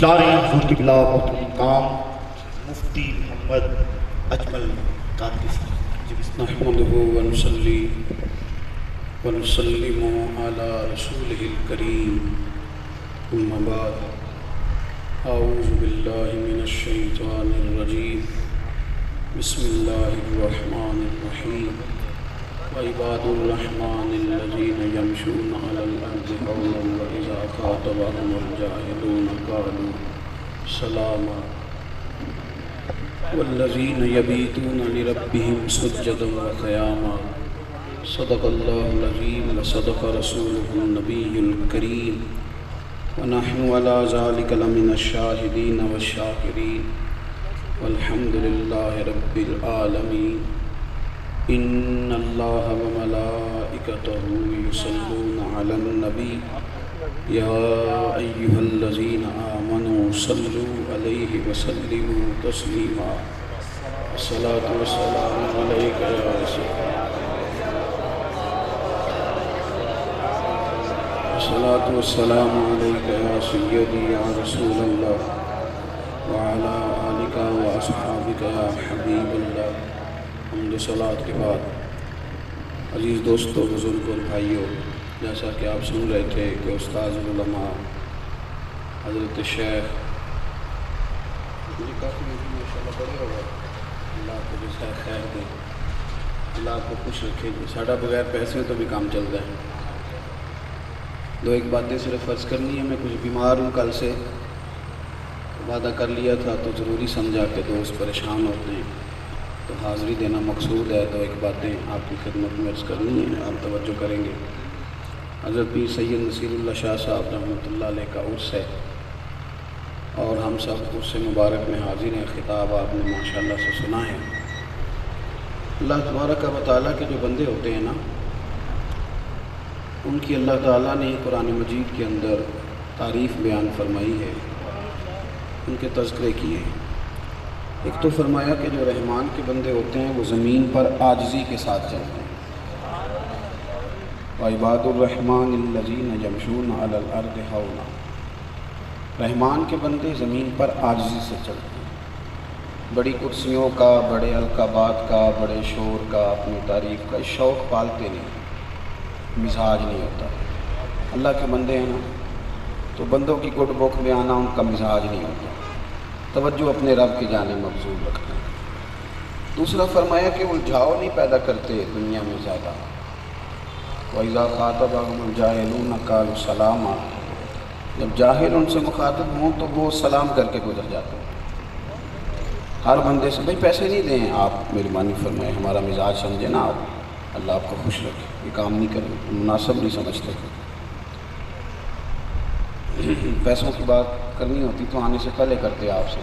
حضور کی بلا مقام مفتی محمد اجمل قادری صاحب نحمده ونصلي ونسلم على رسوله الكريم ثم بعد أعوذ بالله من الشيطان الرجيم بسم الله الرحمن الرحيم وعباد الرحمن الذين يمشون على الأرض هونا وإذا خاطبهم الجاهلون قالوا سلاما والذين يبيتون لربهم سجدا وقياما صدق الله العظيم وصدق رسوله النبي الكريم ونحن على ذلك لمن الشاهدين والشاكرين والحمد لله رب العالمين إن الله وملائكته يصلون على النبي يا أيها الذين آمنوا صلوا عليه وسلموا تسليما الصلاة والسلام عليك يا رسول الله الصلاة والسلام عليك يا سيدي يا رسول الله وعلى آلك وأصحابك يا حبيب الله حمد و صلات کے بعد عزیز دوستو، بزرگوں اور بھائیوں، جیسا کہ آپ سن رہے تھے کہ استاذ العلماء حضرت شیخ کافی ماشاءاللہ بڑے ہو گئے، اللہ کو جزائے خیر دے، اللہ کو خوش رکھے گی۔ ساڈا بغیر پیسے تو بھی کام چل رہا ہے۔ دو ایک باتیں صرف فرض کرنی ہے۔ میں کچھ بیمار ہوں، کل سے وعدہ کر لیا تھا تو ضروری سمجھا کہ دوست پریشان ہوتے ہیں تو حاضری دینا مقصود ہے۔ تو ایک باتیں آپ کی خدمت میں عرض کرنی ہے، آپ توجہ کریں گے۔ حضرت پیر سید نصیر اللہ شاہ صاحب رحمۃ اللہ علیہ کا عرس ہے اور ہم سب عرس مبارک میں حاضر ہیں۔ خطاب آپ نے ماشاءاللہ سے سنا ہے۔ اللہ تبارک و تعالیٰ کے جو بندے ہوتے ہیں نا، ان کی اللہ تعالیٰ نے قرآن مجید کے اندر تعریف بیان فرمائی ہے، ان کے تذکرے کیے ہیں۔ ایک تو فرمایا کہ جو رحمان کے بندے ہوتے ہیں وہ زمین پر عاجزی کے ساتھ چلتے ہیں۔ وعباد الرحمن الذین یمشون علی الارض ہونا، رحمان کے بندے زمین پر عاجزی سے چلتے ہیں۔ بڑی کرسیوں کا، بڑے القابات کا، بڑے شور کا، اپنی تعریف کا شوق پالتے نہیں، مزاج نہیں ہوتا۔ اللہ کے بندے ہیں نا، تو بندوں کی گڈ بک میں آنا ان کا مزاج نہیں ہوتا، توجہ اپنے رب کی جانب مبذول رکھتے ہیں۔ دوسرا فرمایا کہ الجھاؤ نہیں پیدا کرتے دنیا میں زیادہ۔ وَإِذَا خَاطَبَهُمُ الْجَاهِلُونَ قَالُوا سَلَامًا، جب جاہل ان سے مخاطب ہوں تو وہ سلام کر کے گزر جاتے ہیں۔ ہر بندے سے بھائی پیسے نہیں دیں، آپ مہربانی فرمائیں، ہمارا مزاج سمجھے نا آپ، اللہ آپ کو خوش رکھے، یہ کام نہیں کریں، مناسب نہیں سمجھتے۔ پیسوں کی بات کرنی ہوتی تو آنے سے پہلے کرتے آپ سے،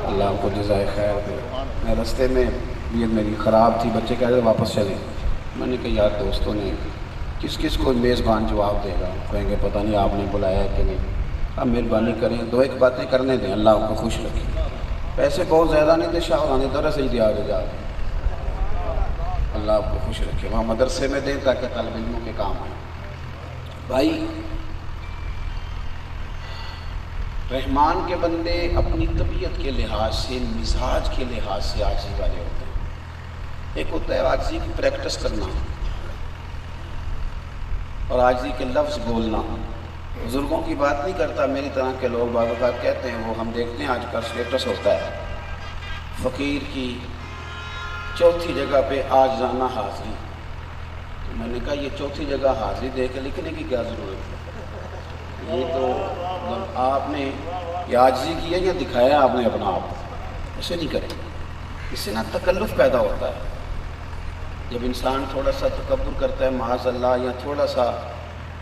اللہ آپ کو جزائے خیر دے۔ میں رستے میں نیت میری خراب تھی، بچے کہہ رہے واپس چلیں، میں نے کہا یار دوستوں نے کس کس کو میزبان جواب دے گا، کہیں گے پتہ نہیں آپ نے بلایا ہے کہ نہیں۔ آپ مہربانی کریں، دو ایک باتیں کرنے دیں، اللہ آپ کو خوش رکھے۔ پیسے بہت زیادہ نہیں دے، شاہرانے درس ہی دیا آگے جا کے، اللہ آپ کو خوش رکھے۔ وہاں مدرسے میں دیں تاکہ طالب علموں کے کام آئیں۔ بھائی رحمان کے بندے اپنی طبیعت کے لحاظ سے، مزاج کے لحاظ سے عاجزی والے ہوتے ہیں۔ ایک ہوتا ہے عاجزی کی پریکٹس کرنا اور عاجزی کے لفظ بولنا۔ بزرگوں کی بات نہیں کرتا، میری طرح کے لوگ بعض اوقات کہتے ہیں، وہ ہم دیکھتے ہیں آج کا اسٹیٹس ہوتا ہے فقیر کی چوتھی جگہ پہ عاجزانہ حاضری۔ تو میں نے کہا یہ چوتھی جگہ حاضری دے کے لکھنے کی کیا ضرورت ہے؟ یہ تو جب آپ نے یہ عاجزی کی ہے یا دکھایا آپ نے اپنا آپ، اسے نہیں کریں۔ اس سے نا تکلف پیدا ہوتا ہے۔ جب انسان تھوڑا سا تکبر کرتا ہے معاذ اللہ، یا تھوڑا سا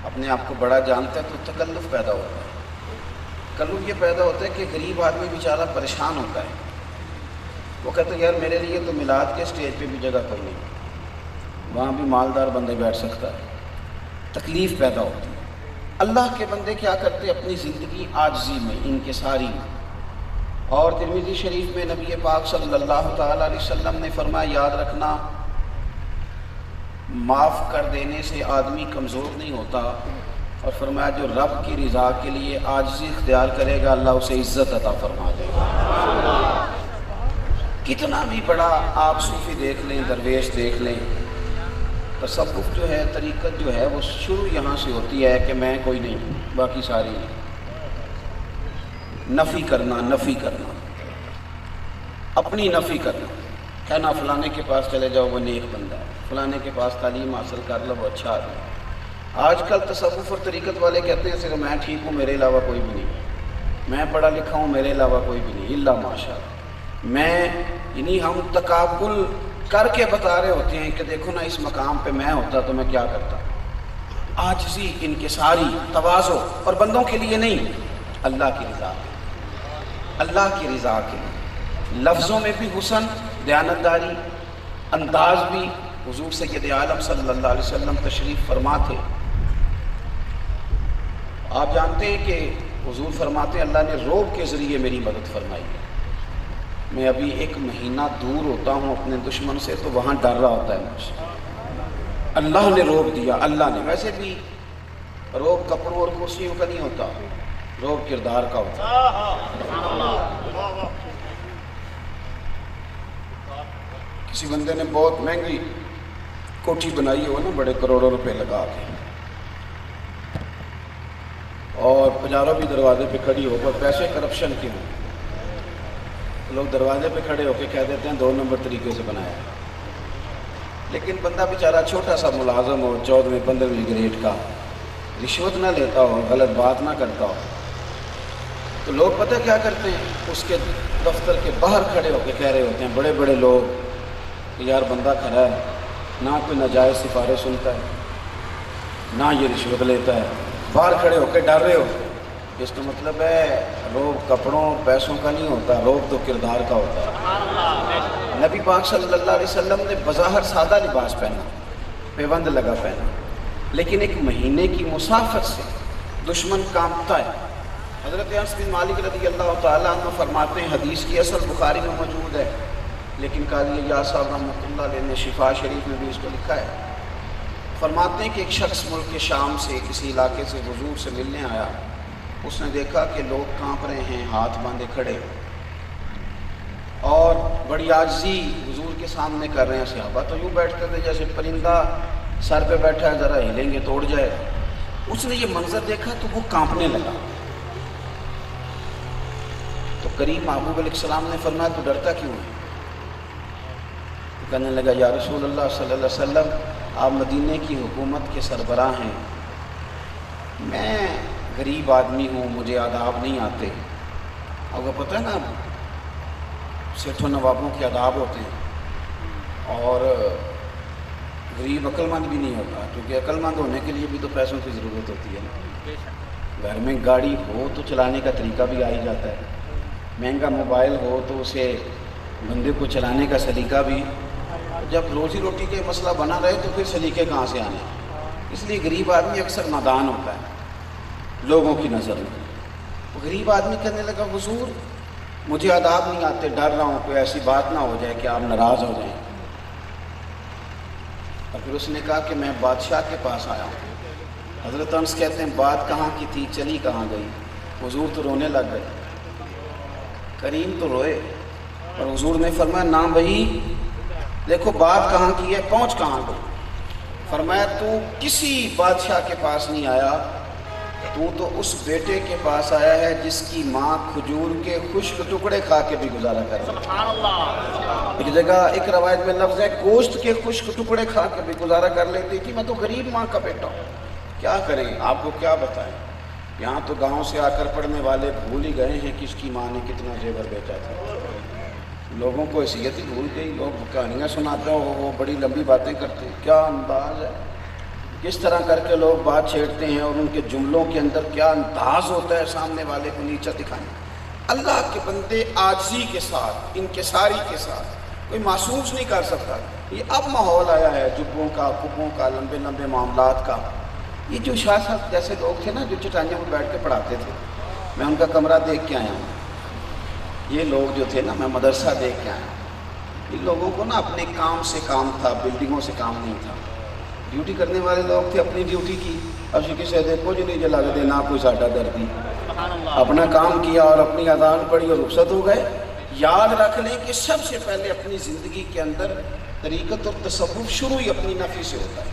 اپنے آپ کو بڑا جانتا ہے، تو تکلف پیدا ہوتا ہے۔ تکلف یہ پیدا ہوتا ہے کہ غریب آدمی بیچارہ پریشان ہوتا ہے، وہ کہتا ہے یار میرے لیے تو میلاد کے اسٹیج پہ بھی جگہ کوئی نہیں، وہاں بھی مالدار بندے بیٹھ سکتا ہے، تکلیف پیدا ہوتی ہے۔ اللہ کے بندے کیا کرتے اپنی زندگی عاجزی میں، انکساری میں۔ اور ترمذی شریف میں نبی پاک صلی اللہ تعالیٰ علیہ وسلم نے فرمایا، یاد رکھنا معاف کر دینے سے آدمی کمزور نہیں ہوتا، اور فرمایا جو رب کی رضا کے لیے عاجزی اختیار کرے گا اللہ اسے عزت عطا فرما دے گا۔ کتنا بھی بڑا آپ صوفی دیکھ لیں، درویش دیکھ لیں، تصوف جو ہے، طریقت جو ہے، وہ شروع یہاں سے ہوتی ہے کہ میں کوئی نہیں، باقی ساری نفی کرنا، نفی کرنا، اپنی نفی کرنا، کہنا فلانے کے پاس چلے جاؤ وہ نیک بندہ ہے، فلانے کے پاس تعلیم حاصل کر لو وہ اچھا آدمی ہے۔ آج کل تصوف اور طریقت والے کہتے ہیں صرف میں ٹھیک ہوں، میرے علاوہ کوئی بھی نہیں، میں پڑھا لکھا ہوں، میرے علاوہ کوئی بھی نہیں، الا ماشاء اللہ۔ میں یعنی ہم تقابل کر کے بتا رہے ہوتے ہیں کہ دیکھو نا اس مقام پہ میں ہوتا تو میں کیا کرتا۔ عاجزی، انکساری، تواضع، اور بندوں کے لیے نہیں، اللہ کی رضا کے لیے، اللہ کی رضا کے لیے، لفظوں میں بھی حسن، دیانتداری، انداز بھی۔ حضور سید عالم صلی اللہ علیہ وسلم تشریف فرما تھے، آپ جانتے ہیں کہ حضور فرماتے ہیں اللہ نے روب کے ذریعے میری مدد فرمائی ہے۔ میں ابھی 1 مہینہ دور ہوتا ہوں اپنے دشمن سے تو وہاں ڈر رہا ہوتا ہے مجھ سے، اللہ نے روب دیا، اللہ نے۔ ویسے بھی روب کپڑوں اور کرسیوں کا نہیں ہوتا، روب کردار کا ہوتا ہے۔ کسی بندے نے بہت مہنگی کوٹھی بنائی ہو نا، بڑے کروڑوں روپے لگا کے، اور پجاروں بھی دروازے پہ کھڑی ہو پر پیسے کرپشن کے ہوں، لوگ دروازے پہ کھڑے ہو کے کہہ دیتے ہیں 2 نمبر طریقے سے بنایا، لیکن بندہ بیچارہ چھوٹا سا ملازم ہو 14ویں 15ویں گریڈ کا، رشوت نہ لیتا ہو، غلط بات نہ کرتا ہو، تو لوگ پتہ کیا کرتے ہیں، اس کے دفتر کے باہر کھڑے ہو کے کہہ رہے ہوتے ہیں بڑے بڑے لوگ کہ یار بندہ کھڑا ہے، نہ کوئی ناجائز سفارش سنتا ہے، نہ یہ رشوت لیتا ہے، باہر کھڑے ہو کے ڈر رہے ہو۔ اس کا مطلب ہے روب کپڑوں پیسوں کا نہیں ہوتا، روب تو کردار کا ہوتا ہے۔ نبی پاک صلی اللہ علیہ وسلم نے بظاہر سادہ لباس پہنا، پیوند لگا پہنا، لیکن 1 مہینے کی مسافت سے دشمن کانپتا ہے۔ حضرت انس بن مالک رضی اللہ تعالیٰ عنہ فرماتے ہیں، حدیث کی اصل بخاری میں موجود ہے، لیکن قاضی ایاز صاحب رحمۃ اللہ علیہ نے شفا شریف میں بھی اس کو لکھا ہے۔ فرماتے ہیں کہ ایک شخص ملک شام سے کسی علاقے سے حضور سے ملنے آیا، اس نے دیکھا کہ لوگ کانپ رہے ہیں، ہاتھ باندھے کھڑے، اور بڑی عاجزی حضور کے سامنے کر رہے ہیں۔ صحابہ تو یوں بیٹھتے تھے جیسے پرندہ سر پہ بیٹھا ہے، ذرا ہلیں گے تو اڑ جائے۔ اس نے یہ منظر دیکھا تو وہ کانپنے لگا، تو کریم محبوب علیہ السلام نے فرمایا تو ڈرتا کیوں ہے؟ کہنے لگا یا رسول اللہ صلی اللہ علیہ وسلم آپ مدینے کی حکومت کے سربراہ ہیں، میں غریب آدمی ہوں، مجھے آداب نہیں آتے۔ آپ کو پتہ ہے نا سیٹھوں نوابوں کے آداب ہوتے ہیں، اور غریب عقل مند بھی نہیں ہوتا، کیونکہ عقل مند ہونے کے لیے بھی تو پیسوں کی ضرورت ہوتی ہے نا۔ گھر میں گاڑی ہو تو چلانے کا طریقہ بھی آ ہی جاتا ہے، مہنگا موبائل ہو تو اسے بندے کو چلانے کا سلیقہ بھی، جب روزی روٹی کے مسئلہ بنا رہے تو پھر سلیقے کہاں سے آنے؟ اس لیے غریب آدمی اکثر نادان ہوتا ہے لوگوں کی نظر میں۔ غریب آدمی کہنے لگا حضور مجھے آداب نہیں آتے، ڈر رہا ہوں کوئی ایسی بات نہ ہو جائے کہ آپ ناراض ہو جائیں۔ اور پھر اس نے کہا کہ میں بادشاہ کے پاس آیا ہوں۔ حضرت انس کہتے ہیں بات کہاں کی تھی، چلی کہاں گئی؟ حضور تو رونے لگ گئے، کریم تو روئے، اور حضور نے فرمایا نہ بھائی دیکھو بات کہاں کی ہے، پہنچ کہاں گئی؟ فرمایا تو کسی بادشاہ کے پاس نہیں آیا، تو اس بیٹے کے پاس آیا ہے جس کی ماں کھجور کے خشک ٹکڑے کھا کے بھی گزارا کر رہی ہے۔ ایک جگہ ایک روایت میں لفظ ہے گوشت کے خشک ٹکڑے کھا کے بھی گزارا کر لیتی تھی، میں تو غریب ماں کا بیٹا ہوں، کیا کریں، آپ کو کیا بتائیں۔ یہاں تو گاؤں سے آ کر پڑھنے والے بھول ہی گئے ہیں کہ اس کی ماں نے کتنا زیور بیچا تھا، لوگوں کو حیثیت ہی بھول گئی، لوگ کہانیاں سناتے ہو وہ بڑی لمبی باتیں کرتے ہیں، کیا انداز ہے، کس طرح کر کے لوگ بات چھیڑتے ہیں، اور ان کے جملوں کے اندر کیا انداز ہوتا ہے سامنے والے کو نیچا دکھانے۔ اللہ کے بندے عاجزی کے ساتھ، انکساری کے ساتھ، کوئی محسوس نہیں کر سکتا۔ یہ اب ماحول آیا ہے جبوں کا، کبوں کا، لمبے لمبے معاملات کا۔ یہ جو شاہ صاحب جیسے لوگ تھے نا جو چٹانیوں پر بیٹھ کے پڑھاتے تھے، میں ان کا کمرہ دیکھ کے آیا ہوں، یہ لوگ جو تھے نا میں مدرسہ دیکھ کے آیا ہوں، ان لوگوں کو نا اپنے کام سے کام تھا، بلڈنگوں سے کام نہیں تھا، ڈیوٹی کرنے والے لوگ تھے، اپنی ڈیوٹی کی، اسی کسی دے کچھ نہیں جو لگ دے نہ کوئی ساڈا دردی، اپنا کام کیا اور اپنی اذان پڑھی اور رخصت ہو گئے۔ یاد رکھ لیں کہ سب سے پہلے اپنی زندگی کے اندر طریقت اور تصوف شروع ہی اپنی نفی سے ہوتا ہے۔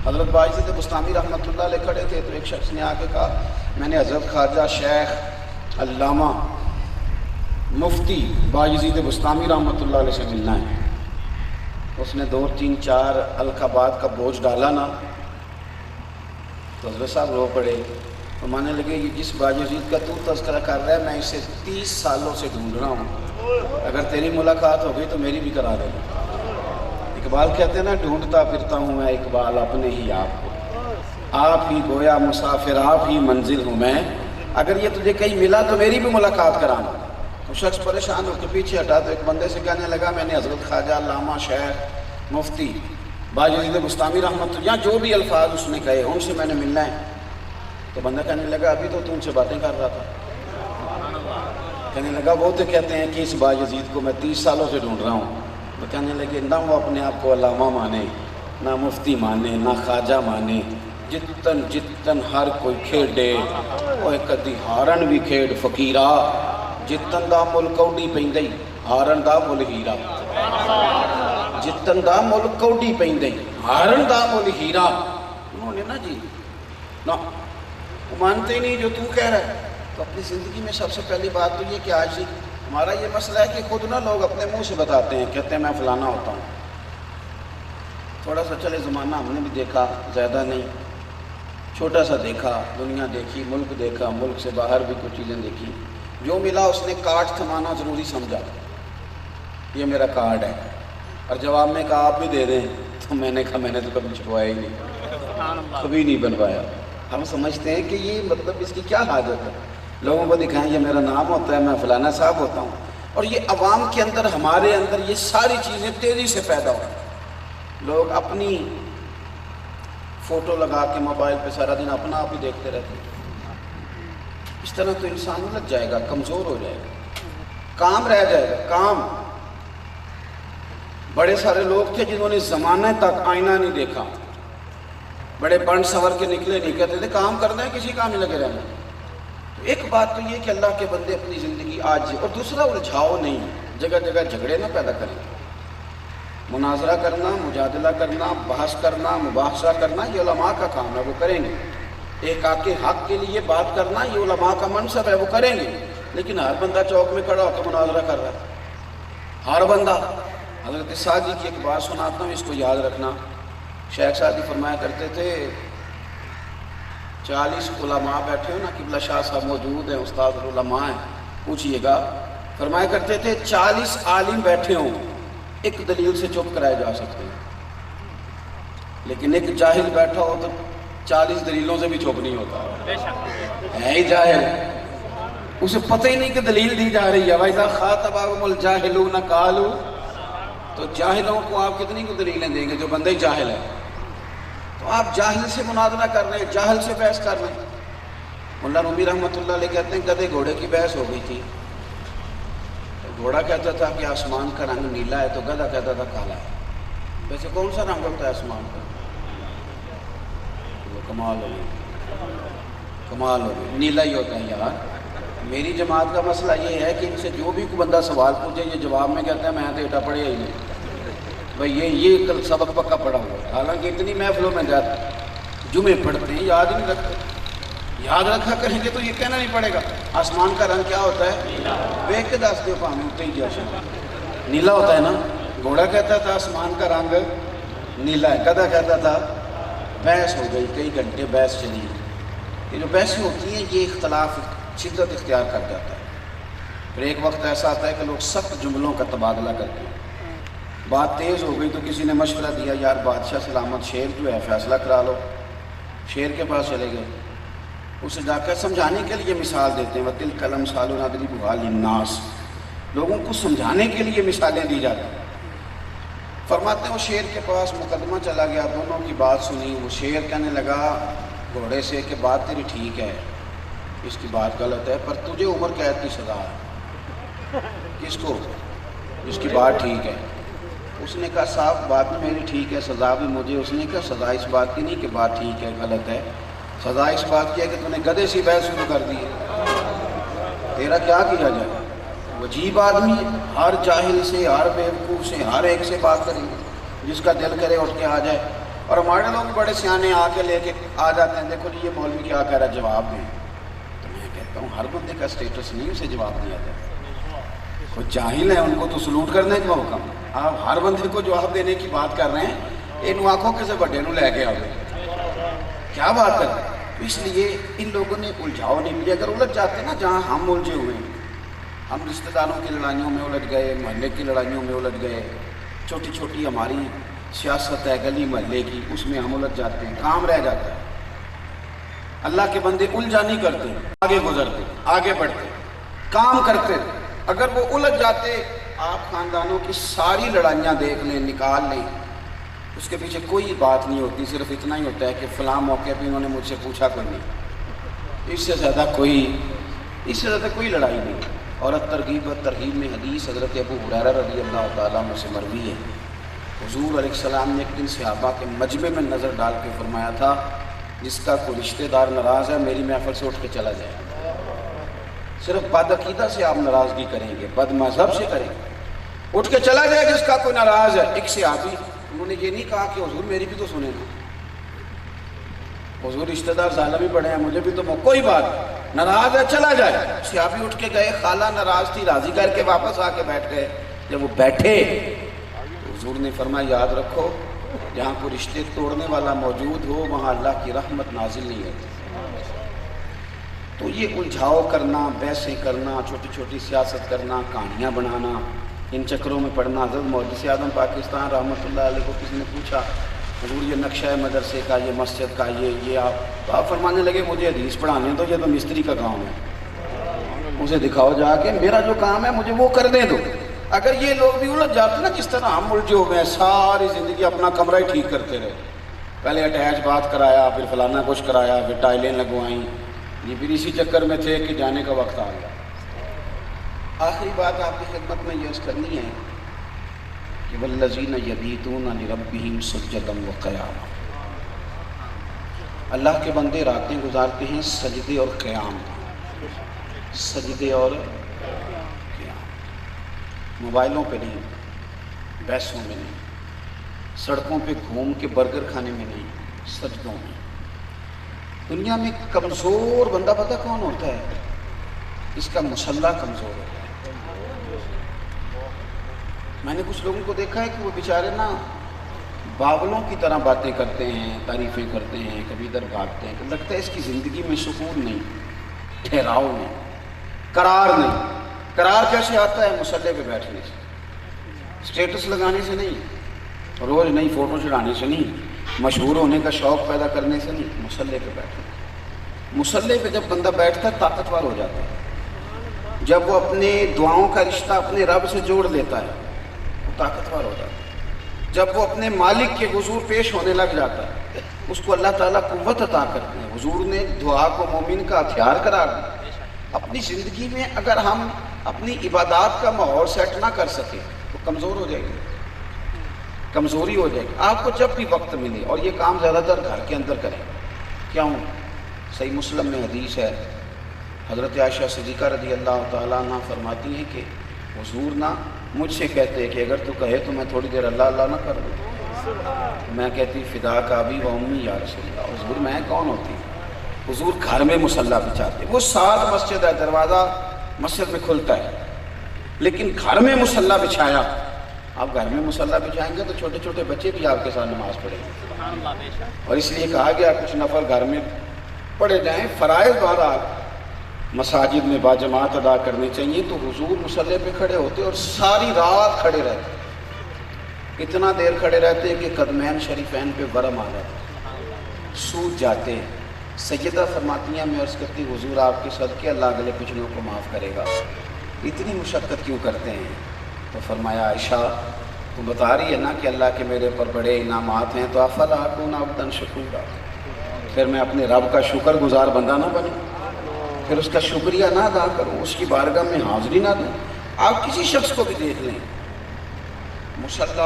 حضرت باجزید بستامی رحمۃ اللہ علیہ کھڑے تھے تو ایک شخص نے آ کے کہا میں نے حضرت خواجہ شیخ علامہ مفتی باجزید بستامی رحمۃ اللہ علیہ سے ملنا ہے۔ اس نے 2 3 4 القابات کا بوجھ ڈالا نا تو حضرت صاحب رو پڑے، فرمانے لگے یہ جس باجزید کا تو تذکرہ کر رہا ہے میں اسے 30 سالوں سے ڈھونڈ رہا ہوں، اگر تیری ملاقات ہو گئی تو میری بھی کرا دے۔ اقبال کہتے ہیں نا ڈھونڈتا پھرتا ہوں میں اقبال اپنے ہی آپ کو، آپ ہی گویا مسافر آپ ہی منزل ہوں میں، اگر یہ تجھے کہیں ملا تو میری بھی ملاقات کرانا۔ وہ شخص پریشان ہو کے پیچھے ہٹا تو ایک بندے سے کہنے لگا میں نے حضرت خواجہ علامہ شیخ مفتی باجزید بستامی رحمۃ اللہ یا جو بھی الفاظ اس نے کہے ان سے میں نے ملنا ہے۔ تو بندہ کہنے لگا ابھی تو ان سے باتیں کر رہا تھا۔ کہنے لگا وہ تو کہتے ہیں کہ اس باجزید کو میں 30 سالوں سے ڈھونڈ رہا ہوں۔ تو کہنے لگے نہ وہ اپنے آپ کو علامہ مانے، نہ مفتی مانے، نہ خواجہ مانے، جتن جتن ہر کوئی کھیڈے وہ کدی ہارن بھی کھیڈ فقیرا، جتن دا مل کوڈی پیندی ہارن دا مل ہیرا، جتن دا مل کوڈی پیندی ہارن دا مل ہیرا۔ انہوں نے نا جی نہ وہ مانتے ہی نہیں جو تو کہہ رہا ہے۔ تو اپنی زندگی میں سب سے پہلی بات تو یہ کہ آج جی ہمارا یہ مسئلہ ہے کہ خود نہ لوگ اپنے منہ سے بتاتے ہیں، کہتے ہیں میں فلانا ہوتا ہوں۔ تھوڑا سا چلے زمانہ ہم نے بھی دیکھا، زیادہ نہیں، چھوٹا سا دیکھا، دنیا دیکھی، ملک دیکھا، ملک سے باہر بھی کچھ چیزیں دیکھی۔ جو ملا اس نے کارڈ تھمانا ضروری سمجھا، یہ میرا کارڈ ہے، اور جواب میں کہا آپ بھی دے دیں، تو میں نے کہا میں نے تو کبھی چھپوایا ہی نہیں، کبھی نہیں بنوایا۔ ہم سمجھتے ہیں کہ یہ مطلب اس کی کیا حاجت ہے، لوگوں کو دکھائیں یہ میرا نام ہوتا ہے، میں فلانا صاحب ہوتا ہوں۔ اور یہ عوام کے اندر ہمارے اندر یہ ساری چیزیں تیزی سے پیدا ہو، لوگ اپنی فوٹو لگا کے موبائل پہ سارا دن اپنا آپ ہی دیکھتے رہتے ہیں۔ اس طرح تو انسان لگ جائے گا، کمزور ہو جائے گا، کام رہ جائے گا، کام۔ بڑے سارے لوگ تھے جنہوں نے زمانے تک آئینہ نہیں دیکھا، بڑے بن سنور کے نکلے نہیں، کہتے تھے کام کرنا ہے کسی کام میں لگے رہنا۔ ایک بات تو یہ کہ اللہ کے بندے اپنی زندگی آج، اور دوسرا الجھاؤ نہیں، جگہ جگہ جھگڑے نہ پیدا کریں۔ مناظرہ کرنا، مجادلہ کرنا، بحث کرنا، مباحثہ کرنا یہ علماء کا کام ہے، وہ کریں گے۔ ایک آ کے حق کے لیے بات کرنا یہ علماء کا منصب ہے، وہ کریں گے۔ لیکن ہر بندہ چوک میں کھڑا ہو کے مناظرہ کر رہا ہے، ہر بندہ۔ حضرت سعدی کی ایک بات سناتا ہوں، اس کو یاد رکھنا۔ شیخ سعدی فرمایا کرتے تھے 40 علماء بیٹھے ہو نا، قبلہ شاہ صاحب موجود ہیں، استاد العلماء ہیں، پوچھئے گا۔ فرمایا کرتے تھے 40 عالم بیٹھے ہوں ایک دلیل سے چپ کرائے جا سکتے ہیں، لیکن ایک جاہل بیٹھا ہو تو 40 دلیلوں سے بھی چپ نہیں ہوتا، ہے ہی جاہل، اسے پتہ ہی نہیں کہ دلیل دی جا رہی ہے۔ وَإِذَا خَاطَبَهُمُ الْجَاهِلُونَ قَالُوا، تو جاہلوں کو آپ کتنی کو دلیلیں دیں گے جو بندہ ہی جاہل ہے۔ تو آپ جاہل سے مناظرہ کر رہے ہیں، جاہل سے بحث کر رہے ہیں۔ مولانا رومی رحمۃ اللہ علیہ کہتے ہیں گدھے گھوڑے کی بحث ہو گئی تھی، تو گھوڑا کہتا تھا کہ آسمان کا رنگ نیلا ہے، تو گدھا کہتا تھا کالا ہے۔ ویسے کون سا رنگ ہوتا ہے آسمان کا؟ کمال ہو گئی، کمال ہو گئی، نیلا ہی ہوتا ہے یار۔ میری جماعت کا مسئلہ یہ ہے کہ ان سے جو بھی کوئی بندہ سوال پوچھے یہ جواب میں کہتا ہے میں تو ایٹا پڑھے ہی نہیں بھائی، یہ کل سبق پکا پڑا ہوا ہے۔ حالانکہ اتنی محفلوں میں جاتے جمعے پڑھتے ہیں، یاد نہیں رکھتے، یاد رکھا کریں گے تو یہ کہنا نہیں پڑے گا آسمان کا رنگ کیا ہوتا ہے، دیکھ کے دس دو پانی ہوتے ہی جیسے نیلا ہوتا ہے نا۔ گھوڑا کہتا تھا آسمان کا رنگ نیلا ہے، گدھا کہتا تھا۔ بحث ہو گئی، کئی گھنٹے بحث چلی۔ یہ جو بحثیں ہوتی ہیں یہ اختلاف شدت اختیار کر جاتا ہے، پھر ایک وقت ایسا آتا ہے کہ لوگ سخت جملوں کا تبادلہ کرتے ہیں۔ بات تیز ہو گئی تو کسی نے مشورہ دیا یار بادشاہ سلامت شیر جو ہے فیصلہ کرا لو۔ شیر کے پاس چلے گئے، اسے جا کر سمجھانے کے لیے مثال دیتے ہیں، وَتِلْكَ الْأَمْثَالُ نَضْرِبُهَا لِلنَّاسِ، لوگوں کو سمجھانے کے لیے مثالیں دی جاتی ہیں۔ فرماتے ہیں وہ شیر کے پاس مقدمہ چلا گیا، دونوں کی بات سنی۔ وہ شیر کہنے لگا گھوڑے سے کہ بات تیری ٹھیک ہے، اس کی بات غلط ہے، پر تجھے عمر قید کی سزا ہے۔ کس کو؟ جس کی بات ٹھیک ہے۔ اس نے کہا صاحب بات میری ٹھیک ہے، سزا بھی مجھے۔ اس نے کہا سزا اس بات کی نہیں کہ بات ٹھیک ہے غلط ہے، سزا اس بات کی ہے کہ تو نے گدھے سی بحث شروع کر دی ہے، تیرا کیا کیا جائے؟ وہ عجیب آدمی ہے، ہر جاہل سے، ہر بیوقوف سے، ہر ایک سے بات کریں گے، جس کا دل کرے اٹھ کے آ جائے۔ اور ہمارے لوگ بڑے سیانے آ کے لے کے آ جاتے ہیں، دیکھو جی یہ مولوی کیا کہہ رہا ہے، جواب دیں۔ تو میں کہتا ہوں ہر بندے کا سٹیٹس نہیں اسے جواب دیا جاتا، وہ جاہل ہے ان کو تو سلوٹ کرنے کا حکم، آپ ہر بندے کو جواب دینے کی بات کر رہے ہیں، ان آنکھوں کے سے بڑے نو لے کے آ گئے، کیا بات کر رہے ہیں؟ تو اس لیے ان لوگوں نے الجھاؤ نہیں ملی۔ اگر الجھ جاتے نا جہاں ہم الجھے ہوئے ہیں، ہم رشتہ داروں کی لڑائیوں میں الجھ گئے، محلے کی لڑائیوں میں الجھ گئے، چھوٹی چھوٹی ہماری سیاست ہے گلی محلے کی، اس میں ہم الجھ جاتے ہیں، کام رہ جاتا ہے۔ اللہ کے بندے الجھا نہیں کرتے، آگے گزرتے، آگے بڑھتے، کام کرتے۔ اگر وہ الجھ جاتے، آپ خاندانوں کی ساری لڑائیاں دیکھ لیں، نکال لیں، اس کے پیچھے کوئی بات نہیں ہوتی، صرف اتنا ہی ہوتا ہے کہ فلاں موقع پہ انہوں نے مجھ سے پوچھا کوئی نہیں، اس سے زیادہ کوئی لڑائی نہیں۔ اور ترغیب و ترہیب میں حدیث حضرت ابو ہریرہ رضی اللہ تعالیٰ عنہ سے مروی ہے، حضور علیہ السلام نے ایک دن صحابہ کے مجمع میں نظر ڈال کے فرمایا تھا، جس کا کوئی رشتہ دار ناراض ہے میری محفل سے اٹھ کے چلا جائے۔ صرف بد عقیدہ سے آپ ناراضگی کریں گے، بد مذہب سے کریں گے، اٹھ کے چلا جائے جس کا کوئی ناراض ہے۔ ایک صحابی، انہوں نے یہ نہیں کہا کہ حضور میری بھی تو سنیں نا، حضور رشتہ دار ظالم ہی بڑے ہیں، مجھے بھی تو کوئی بات ناراض ہے چلا جائے۔ صحابی اٹھ کے گئے، خالہ ناراض تھی، راضی کر کے واپس آ کے بیٹھ گئے۔ جب وہ بیٹھے تو حضور نے فرمایا یاد رکھو جہاں کوئی رشتے توڑنے والا موجود ہو وہاں اللہ کی رحمت نازل نہیں ہوتی۔ تو یہ الجھاؤ کرنا، بحثیں کرنا، چھوٹی چھوٹی سیاست کرنا، کہانیاں بنانا، ان چکروں میں پڑھنا۔ حضرت محدث اعظم پاکستان رحمۃ اللہ علیہ کو کسی نے پوچھا حضور یہ نقشہ ہے مدرسے کا، یہ مسجد کا، یہ آپ، تو آپ فرمانے لگے مجھے حدیث پڑھانے دو، یہ تو مستری کا کام ہے، اسے دکھاؤ جا کے، میرا جو کام ہے مجھے وہ کرنے دو۔ اگر یہ لوگ بھی الجھ جاتے نا جس طرح ہم الجھے ہوئے ہیں، ساری زندگی اپنا کمرہ ہی ٹھیک کرتے رہے، پہلے اٹیچ بات کرایا، پھر فلانا کچھ کرایا، پھر ٹائلیں لگوائیں، یہ پھر اسی چکر میں تھے کہ جانے کا وقت آ گیا۔ آخری بات آپ کی خدمت میں یہ عرض کرنی ہے کہ والذین یبیتون لربہم سجدا وقیاما، اللہ کے بندے راتیں گزارتے ہیں سجدے اور قیام، سجدے اور قیام، موبائلوں پہ نہیں، بحثوں میں نہیں، سڑکوں پہ گھوم کے برگر کھانے میں نہیں، سجدوں میں۔ دنیا میں کمزور بندہ پتہ کون ہوتا ہے؟ اس کا مسلح کمزور ہوتا ہے۔ میں نے کچھ لوگوں کو دیکھا ہے کہ وہ بیچارے نا باولوں کی طرح باتیں کرتے ہیں، تعریفیں کرتے ہیں، کبھی ادھر بھاگتے ہیں، کہ لگتا ہے اس کی زندگی میں سکون نہیں، ٹھہراؤ نہیں، قرار نہیں۔ قرار کیسے آتا ہے؟ مسلح پہ بیٹھنے سے، اسٹیٹس لگانے سے نہیں، روز نئی فوٹو چڑھانے سے نہیں، مشہور ہونے کا شوق پیدا کرنے سے نہیں، مسلح پہ بیٹھنے۔ مسلح پہ جب بندہ بیٹھتا ہے طاقتور ہو جاتا ہے، جب وہ اپنے دعاؤں کا رشتہ اپنے رب سے جوڑ لیتا ہے وہ طاقتور ہو جاتا ہے، جب وہ اپنے مالک کے حضور پیش ہونے لگ جاتا ہے اس کو اللہ تعالیٰ قوت عطا کرتے ہیں۔ حضور نے دعا کو مومن کا ہتھیار قرار دیا۔ اپنی زندگی میں اگر ہم اپنی عبادات کا ماحول سیٹ نہ کر سکیں تو کمزور ہو جائے گی، کمزوری ہو جائے گی۔ آپ کو جب بھی وقت ملے، اور یہ کام زیادہ تر گھر کے اندر کریں، کیوں؟ صحیح مسلم میں حدیث ہے، حضرت عائشہ صدیقہ رضی اللہ تعالیٰ عنہ فرماتی ہیں کہ حضور نا مجھ سے کہتے کہ اگر تو کہے تو میں تھوڑی دیر اللہ اللہ نہ کر دوں، میں کہتی فدا کا ابی و امی یا رسول اللہ، حضور میں کون ہوتی؟ حضور گھر میں مصلی بچھاتے، وہ ساتھ مسجد ہے، دروازہ مسجد میں کھلتا ہے، لیکن گھر میں مصلی بچھایا۔ آپ گھر میں مصلی بچھائیں گے تو چھوٹے چھوٹے بچے بھی آپ کے ساتھ نماز پڑھیں گے، اور اس لیے کہا گیا کچھ نفل گھر میں پڑھے جائیں۔ فرائض بہرحال مساجد میں باجماعت ادا کرنے چاہیے۔ تو حضور مصلی پہ کھڑے ہوتے اور ساری رات کھڑے رہتے، اتنا دیر کھڑے رہتے کہ قدمین شریفین پہ ورم آ جاتے، سوج جاتے۔ سیدہ فرماتی ہیں میں عرض کرتی حضور آپ کے صدقے اللہ اگلے پچھلوں کو معاف کرے گا، اتنی مشقت کیوں کرتے ہیں؟ تو فرمایا عائشہ تو بتا رہی ہے نا کہ اللہ کے میرے پر بڑے انعامات ہیں، تو افلا اکون عبدا شکورا، پھر میں اپنے رب کا شکر گزار بندہ نہ بنوں، پھر اس کا شکریہ نہ ادا کروں، اس کی بارگاہ میں حاضری نہ دوں۔ آپ کسی شخص کو بھی دیکھ لیں، مصلی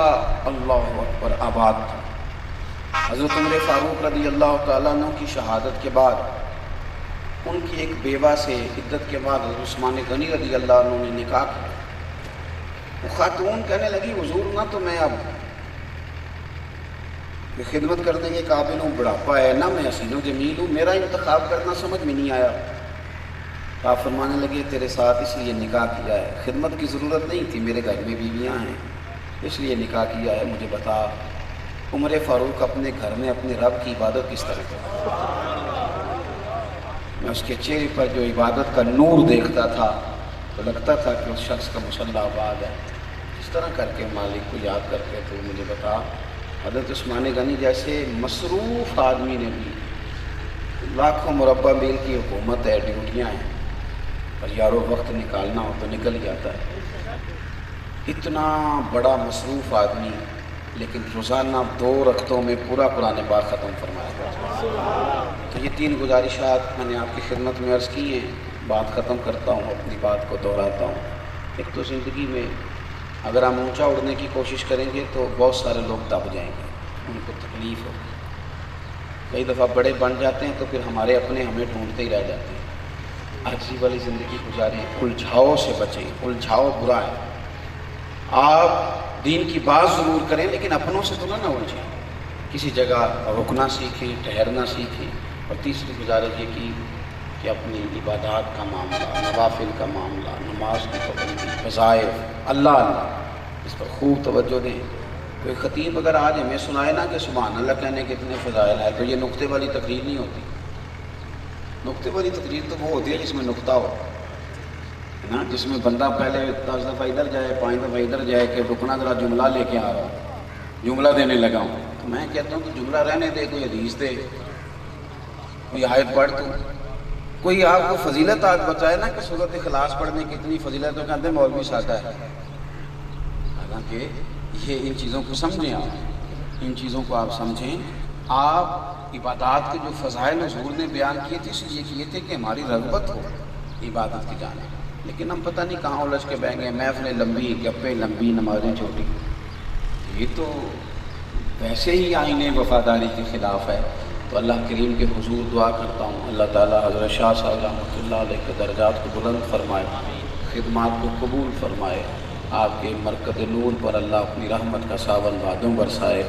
اللہ اکبر آباد تھا، حضرت عمر فاروق رضی اللہ تعالیٰ عنہ کی شہادت کے بعد ان کی ایک بیوہ سے عدت کے بعد حضرت عثمان غنی رضی اللہ عنہ نے نکاح کیا۔ وہ خاتون کہنے لگی حضور نہ تو میں اب خدمت کرنے کے قابل ہوں، بڑھاپا ہے، نہ میں حسین و جمیل ہوں، میرا انتخاب کرنا سمجھ میں نہیں آیا۔ آپ فرمانے لگے تیرے ساتھ اس لیے نکاح کیا ہے، خدمت کی ضرورت نہیں تھی، میرے گھر میں بیویاں ہیں اس لیے نکاح کیا ہے۔ مجھے بتا عمر فاروق اپنے گھر میں اپنے رب کی عبادت کس طرح کرتا؟ میں اس کے چہرے پر جو عبادت کا نور دیکھتا تھا تو لگتا تھا کہ اس شخص کا مصلی آباد ہے۔ اس طرح کر کے مالک کو یاد کرتے تو مجھے بتا حضرت عثمان غنی جیسے مصروف آدمی نے بھی، لاکھوں مربع میل کی حکومت ہے، ڈیوٹیاں ہیں، اور یارو وقت نکالنا ہو تو نکل جاتا ہے۔ اتنا بڑا مصروف آدمی لیکن روزانہ 2 رکعتوں میں پورا قرآن پاک ختم فرمایا۔ تو یہ 3 گزارشات میں نے آپ کی خدمت میں عرض کی ہیں، بات ختم کرتا ہوں، اپنی بات کو دہراتا ہوں۔ ایک تو زندگی میں اگر ہم اونچا اڑنے کی کوشش کریں گے تو بہت سارے لوگ دب جائیں گے، ان کو تکلیف ہوگی، کئی دفعہ بڑے بن جاتے ہیں تو پھر ہمارے اپنے ہمیں ڈھونڈتے ہی رہ جاتے ہیں۔ عاجزی والی زندگی گزاریں، الجھاؤ سے بچیں، الجھاؤ برا ہے۔ آپ دین کی بات ضرور کریں لیکن اپنوں سے تو نہ الجھیں، کسی جگہ رکنا سیکھیں، ٹھہرنا سیکھیں۔ اور تیسری گزارش یہ کی کہ اپنی عبادات کا معاملہ، نوافل کا معاملہ، نماز کی پابندی، وظائف، اللہ اس پر خوب توجہ دیں۔ کوئی خطیب اگر آج ہمیں سنائے نا کہ سبحان اللہ کہنے کے اتنے فضائل ہے تو یہ نقطے والی تقریر نہیں ہوتی۔ نقطے والی تقریر تو وہ ہوتی ہے جس میں نقطہ ہو نا، جس میں بندہ پہلے 10 دفعہ ادھر جائے، 5 دفعہ ادھر جائے کہ رکنا ذرا جملہ لے کے آ رہا ہوں، جملہ دینے لگا ہوں۔ تو میں کہتا ہوں کہ جملہ رہنے دے، کوئی حدیث دے، کوئی آیت پڑھ، تو کوئی آپ کو فضیلت آج بتائے نا کہ سورۃ اخلاص پڑھنے کی اتنی فضیلت، تو کہتے ہیں مولوی سادہ ہے۔ حالانکہ یہ ان چیزوں کو سمجھیں، آپ ان چیزوں کو آپ سمجھیں۔ آپ عبادات کے جو فضائل حضور نے بیان کیے تھے اس لیے کیے تھے کہ ہماری رغبت ہو عبادت کی جانب، لیکن ہم پتہ نہیں کہاں الجھ کے بیٹھ گئے، محفلیں لمبی، گپیں لمبی، نمازیں چھوٹی۔ یہ تو ویسے ہی آئین وفاداری کے خلاف ہے۔ تو اللہ کریم کے حضور دعا کرتا ہوں اللہ تعالیٰ حضرت شاہ صاحب رحمۃ اللہ علیہ کے درجات کو بلند فرمائے، خدمات کو قبول فرمائے، آپ کے مرکز نور پر اللہ اپنی رحمت کا ساون بادوں برسائے۔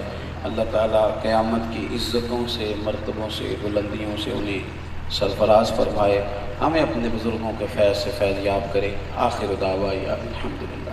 اللہ تعالیٰ قیامت کی عزتوں سے، مرتبوں سے، بلندیوں سے انہیں سرفراز فرمائے، ہمیں اپنے بزرگوں کے فیض سے فیض یاب کرے۔ آخر دعوانا الحمدللہ۔